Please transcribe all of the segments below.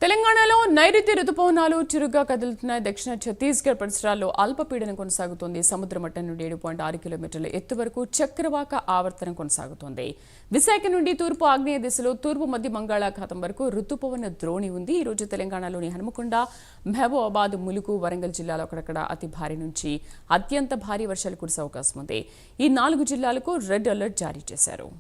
తెలంగాణలో నైరుతి రుతుపవనాలు చురుగ్గా కదులుతున్నాయి. దక్షిణ ఛత్తీస్గఢ్ పరిసరాల్లో అల్పపీడనం కొనసాగుతోంది. సముద్ర మట్టం నుండి 7.6 కిలోమీటర్ల ఎత్తు వరకు చక్రవాక ఆవర్తనం కొనసాగుతోంది. విశాఖ నుండి తూర్పు ఆగ్నేయ దిశలో తూర్పు మధ్య బంగాళాఖాతం వరకు రుతుపవన ద్రోణి ఉంది. ఈ రోజు తెలంగాణలోని హనుమకొండ, మహబూబాబాద్, ములుగు, వరంగల్ జిల్లాలో అక్కడక్కడ అతి భారీ నుంచి అత్యంత భారీ వర్షాలు కురిసే అవకాశం ఉంది. ఈ 4 జిల్లాలకు రెడ్ అలర్ట్ జారీ చేశారు.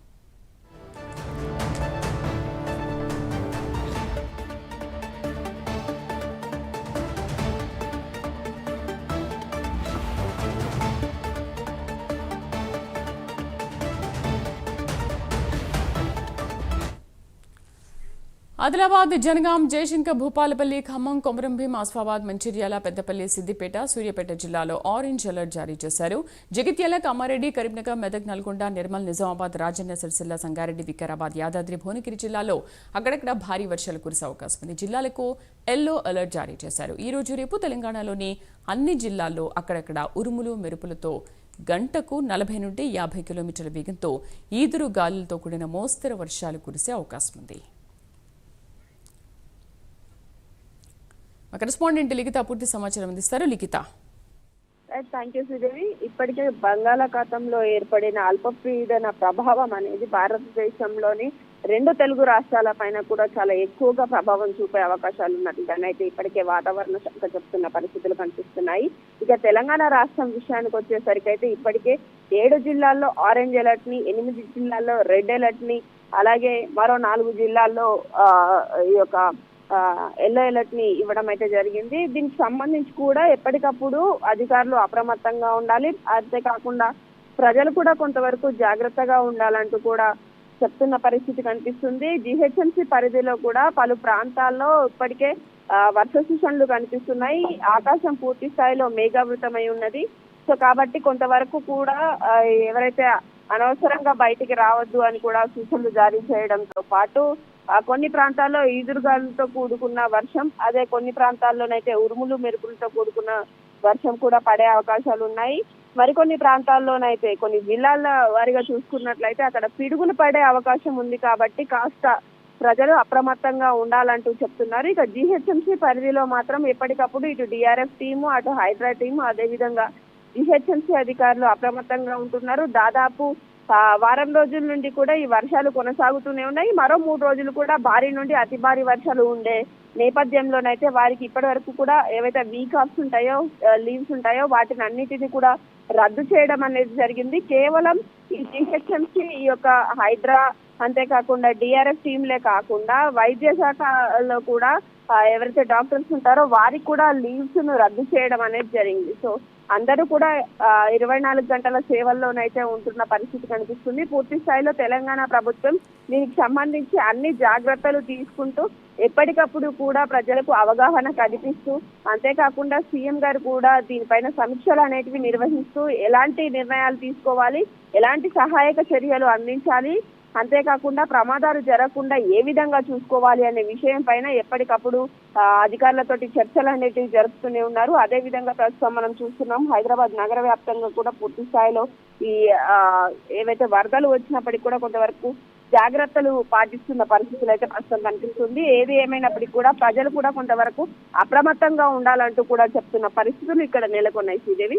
ఆదిలాబాద్, జనగాం, జయశంకర్, భూపాలపల్లి, ఖమ్మం, కొమరంభీం, ఆసిఫాబాద్, మంచిర్యాల, పెద్దపల్లి, సిద్దిపేట, సూర్యాపేట జిల్లాలో ఆరెంజ్ అలర్ట్ జారీ చేశారు. జగిత్యాల, కామారెడ్డి, కరీంనగర్, మెదక్, నల్గొండ, నిర్మల్, నిజామాబాద్, రాజన్న సిరిసిల్ల, సంగారెడ్డి, వికారాబాద్, యాదాద్రి, భువనగిరి జిల్లాలో అక్కడక్కడ భారీ వర్షాలు కురిసే అవకాశం ఉంది. జిల్లాలకు ఎల్లో అలర్ట్ జారీ చేశారు. ఈ రోజు రేపు తెలంగాణలోని అన్ని జిల్లాల్లో అక్కడక్కడ ఉరుములు, మెరుపులతో గంటకు 40 నుండి 50 కిలోమీటర్ల వేగంతో ఈదురు గాలులతో కూడిన మోస్తరు వర్షాలు కురిసే అవకాశం ఉంది. కరెస్పాండెంట్ లిఖిత పూర్తి సమాచారం అందిస్తారు. లిఖిత. Thank you Sridevi. ఇప్పటికే బంగాళాఖాతంలో ఏర్పడిన అల్పపీడన ప్రభావం అనేది భారతదేశంలోని 2 తెలుగు రాష్ట్రాల పైన కూడా చాలా ఎక్కువగా ప్రభావం చూపే అవకాశాలు ఉన్నట్టుగానైతే ఇప్పటికే వాతావరణ శాఖ చెప్తున్న పరిస్థితులు కనిపిస్తున్నాయి. ఇక తెలంగాణ రాష్ట్రం విషయానికి వచ్చేసరికి అయితే ఇప్పటికే 7 జిల్లాల్లో ఆరెంజ్ అలర్ట్ ని, 8 జిల్లాల్లో రెడ్ అలర్ట్ ని, అలాగే మరో 4 జిల్లాల్లో ఈ యొక్క ఎల్లో అలర్ట్ ని ఇవ్వడం అయితే జరిగింది. దీనికి సంబంధించి కూడా ఎప్పటికప్పుడు అధికారులు అప్రమత్తంగా ఉండాలి. అంతేకాకుండా ప్రజలు కూడా కొంతవరకు జాగ్రత్తగా ఉండాలంటూ కూడా చెప్తున్న పరిస్థితి కనిపిస్తుంది. జిహెచ్ఎంసీ పరిధిలో కూడా పలు ప్రాంతాల్లో ఇప్పటికే వర్ష సూచనలు కనిపిస్తున్నాయి. ఆకాశం పూర్తి స్థాయిలో మేఘావృతమై ఉన్నది. సో కాబట్టి కొంతవరకు కూడా ఎవరైతే అనవసరంగా బయటికి రావద్దు అని కూడా సూచనలు జారీ చేయడంతో పాటు కొన్ని ప్రాంతాల్లో ఈదురుగాలతో కూడుకున్న వర్షం, అదే కొన్ని ప్రాంతాల్లోనైతే ఉరుములు, మెరుపులతో కూడుకున్న వర్షం కూడా పడే అవకాశాలు ఉన్నాయి. మరికొన్ని ప్రాంతాల్లోనైతే కొన్ని జిల్లాల వారిగా చూసుకున్నట్లయితే అక్కడ పిడుగులు పడే అవకాశం ఉంది. కాబట్టి కాస్త ప్రజలు అప్రమత్తంగా ఉండాలంటూ చెప్తున్నారు. ఇక జిహెచ్ఎంసీ పరిధిలో మాత్రం ఎప్పటికప్పుడు ఇటు డిఆర్ఎఫ్ టీము, అటు హైడ్రా టీము, అదేవిధంగా జిహెచ్ఎంసీ అధికారులు అప్రమత్తంగా ఉంటున్నారు. దాదాపు వారం రోజుల నుండి కూడా ఈ వర్షాలు కొనసాగుతూనే ఉన్నాయి. మరో 3 రోజులు కూడా భారీ నుండి అతి భారీ వర్షాలు ఉండే నేపథ్యంలోనైతే వారికి ఇప్పటి వరకు కూడా ఏవైతే వీక్ ఆఫ్స్ ఉంటాయో, లీవ్స్ ఉంటాయో వాటిని అన్నిటినీ కూడా రద్దు చేయడం అనేది జరిగింది. కేవలం ఈ జిహెచ్ఎంసీ, ఈ యొక్క హైడ్రా, అంతేకాకుండా డిఆర్ఎఫ్ టీంలే కాకుండా వైద్య శాఖలో కూడా ఎవరైతే డాక్టర్స్ ఉంటారో వారికి కూడా లీవ్స్ ను రద్దు చేయడం అనేది జరిగింది. సో అందరూ కూడా 24 గంటల సేవల్లోనైతే ఉంటున్న పరిస్థితి కనిపిస్తుంది. పూర్తి స్థాయిలో తెలంగాణ ప్రభుత్వం దీనికి సంబంధించి అన్ని జాగ్రత్తలు తీసుకుంటూ ఎప్పటికప్పుడు కూడా ప్రజలకు అవగాహన కల్పిస్తూ, అంతేకాకుండా సీఎం గారు కూడా దీనిపైన సమీక్షలు అనేటివి నిర్వహిస్తూ ఎలాంటి నిర్ణయాలు తీసుకోవాలి, ఎలాంటి సహాయక చర్యలు అందించాలి, అంతేకాకుండా ప్రమాదాలు జరగకుండా ఏ విధంగా చూసుకోవాలి అనే విషయం పైన ఎప్పటికప్పుడు అధికారులతోటి చర్చలు అనేటివి జరుపుతూనే ఉన్నారు. అదే విధంగా ప్రస్తుతం మనం చూస్తున్నాం హైదరాబాద్ నగర వ్యాప్తంగా కూడా పూర్తి స్థాయిలో ఈ ఏవైతే వరదలు వచ్చినప్పటికీ కూడా కొంతవరకు జాగ్రత్తలు పాటిస్తున్న పరిస్థితులు అయితే ప్రస్తుతం కనిపిస్తుంది. ఏది ఏమైనప్పటికీ కూడా ప్రజలు కూడా కొంతవరకు అప్రమత్తంగా ఉండాలంటూ కూడా చెప్తున్న పరిస్థితులు ఇక్కడ నెలకొన్నాయి. శ్రీదేవి.